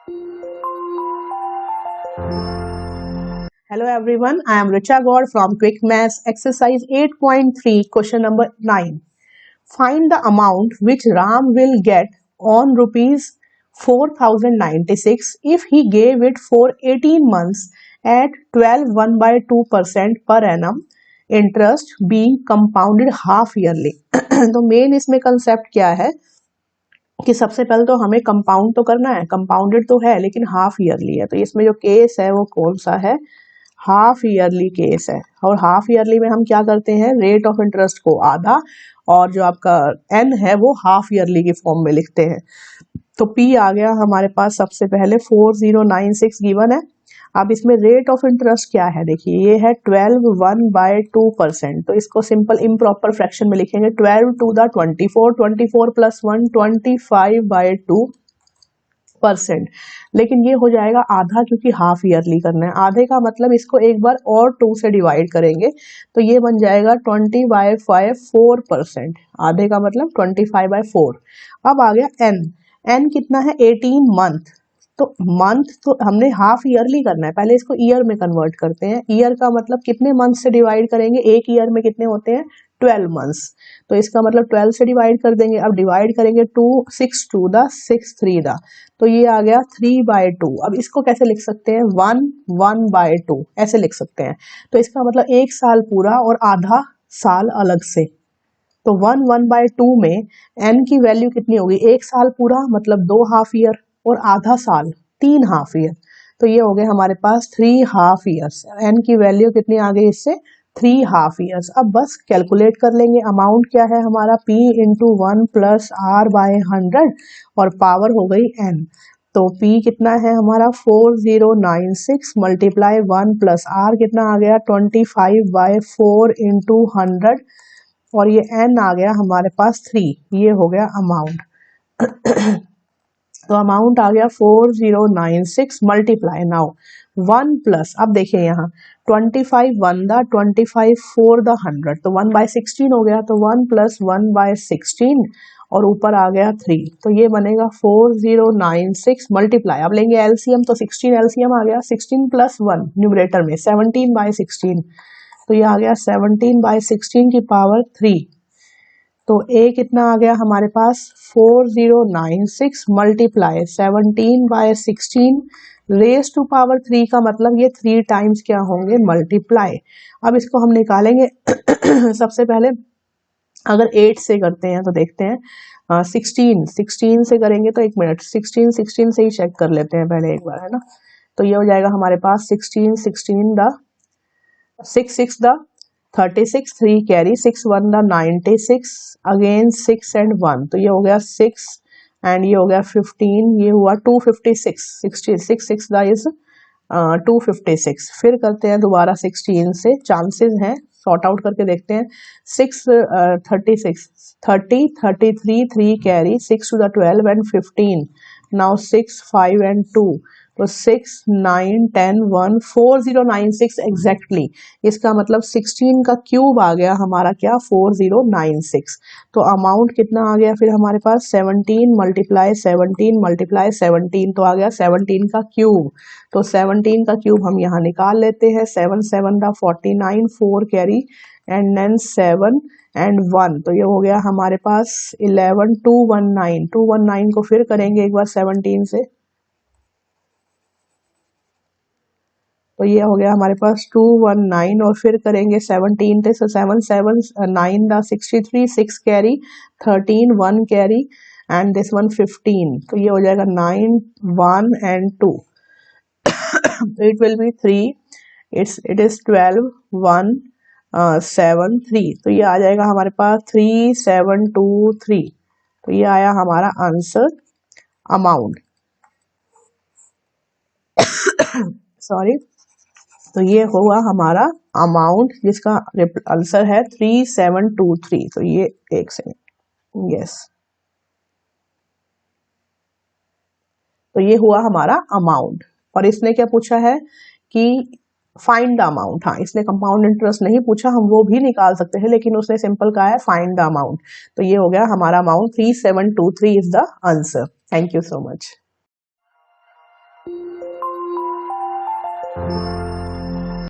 Hello everyone, I am Richa Gaur from Quick Maths exercise 8.3 question number 9. Find the amount which Ram will get on rupees 4096 if he gave it for 18 months at 12 1/2% per annum, interest being compounded half yearly. तो main इसमें concept क्या है कि सबसे पहले तो हमें compound तो करना है, कंपाउंडेड तो है लेकिन हाफ ईयरली है। तो इसमें जो केस है वो कौन सा है, हाफ ईयरली केस है। और हाफ ईयरली में हम क्या करते हैं, रेट ऑफ इंटरेस्ट को आधा और जो आपका एन है वो हाफ ईयरली की फॉर्म में लिखते हैं। तो पी आ गया हमारे पास सबसे पहले 4096 गिवन है। अब इसमें रेट ऑफ इंटरेस्ट क्या है, देखिए ये है 12 1/2%। तो इसको सिंपल इम्प्रॉपर फ्रैक्शन में लिखेंगे 12 टू द 24, 24 प्लस 1 25/2%। लेकिन ये हो जाएगा आधा क्योंकि हाफ ईयरली करना है। आधे का मतलब इसको एक बार और 2 से डिवाइड करेंगे तो ये बन जाएगा 20/4%। आधे का मतलब 25/4। अब आ गया एन, एन कितना है 18 मंथ। तो मंथ तो हमने हाफ ईयरली करना है, पहले इसको ईयर में कन्वर्ट करते हैं। ईयर का मतलब कितने मंथ से डिवाइड करेंगे, एक ईयर में कितने होते हैं 12 मंथ्स। तो इसका मतलब 12 से डिवाइड कर देंगे। अब डिवाइड करेंगे 2 6 2 द 6 3 द, तो ये आ गया 3/2। अब इसको कैसे लिख सकते हैं 1 1/2 ऐसे लिख सकते हैं। तो इसका मतलब एक साल पूरा और आधा साल अलग से। तो 1 1/2 में एन की वैल्यू कितनी होगी, एक साल पूरा मतलब 2 हाफ ईयर और आधा साल 3 हाफ ईयर। तो ये हो गए हमारे पास 3 हाफ ईयर्स। एन की वैल्यू कितनी आ गई इससे 3 हाफ ईयर्स। अब बस कैलकुलेट कर लेंगे अमाउंट क्या है हमारा P इंटू 1 प्लस R/100 और पावर हो गई n। तो P कितना है हमारा 4096 मल्टीप्लाई 1 प्लस R कितना आ गया 25/4 इंटू 100 और ये n आ गया हमारे पास 3। ये हो गया अमाउंट। तो अमाउंट आ गया 4096 मल्टीप्लाई नाउ 1 प्लस, अब देखिए यहाँ 25 1 द 25 4 द 100 तो 1/16 हो गया। तो 1 प्लस 1/16 और ऊपर आ गया 3। तो ये बनेगा 4096 मल्टीप्लाई, अब लेंगे एलसीएम तो 16 एलसीएम आ गया 16 प्लस 1 न्यूमरेटर में 17/16। तो ये आ गया 17/16 की पावर 3। तो a कितना आ गया हमारे पास 4096 मल्टीप्लाई 17/16 रेज टू पावर 3 का मतलब ये 3 टाइम्स क्या होंगे मल्टीप्लाई। अब इसको हम निकालेंगे सबसे पहले अगर 8 से करते हैं तो देखते हैं 16 से करेंगे तो 1 मिनट 16 से ही चेक कर लेते हैं पहले एक बार, है ना। तो ये हो जाएगा हमारे पास 16 the 6 the 36 3 carry 6 1 the 96 again 6 and 1 तो ये हो गया 6 एंड ये हो गया 15, ये हुआ 256 66 6 द इज 256। फिर करते हैं दोबारा 16 से, चांसेस हैं सॉर्ट आउट करके देखते हैं 6 36 30 33 3 carry 6 to the 12 and 15 now 6 5 and 2 तो 6 9 10 1 4096 एग्जैक्टली। इसका मतलब 16 का क्यूब आ गया हमारा क्या 4096। तो अमाउंट कितना आ गया फिर हमारे पास 17 मल्टीप्लाई 17 मल्टीप्लाई 17 तो आ गया 17 का क्यूब। तो 17 का क्यूब हम यहाँ निकाल लेते हैं 7 7 the 49 4 carry and then 7 and 1 तो ये हो गया हमारे पास 11 219 को फिर करेंगे एक बार 17 से तो ये हो गया हमारे पास 219 और फिर करेंगे 17 थे so 7 7 9 the 63 6 carry 13 1 carry and this one 15 तो ये हो जाएगा 9 1 and 2 it will be 3 it is 12 1 7 3 तो ये आ जाएगा हमारे पास 3 7 2 3। तो ये आया हमारा आंसर अमाउंट सॉरी। तो ये हुआ हमारा अमाउंट जिसका आंसर है 3723। तो ये एक सेकेंड यस तो ये हुआ हमारा अमाउंट। और इसने क्या पूछा है कि फाइंड द अमाउंट। हाँ इसने कंपाउंड इंटरेस्ट नहीं पूछा, हम वो भी निकाल सकते हैं लेकिन उसने सिंपल कहा है फाइंड द अमाउंट। तो ये हो गया हमारा amount 3723 is the answer. Thank you so much.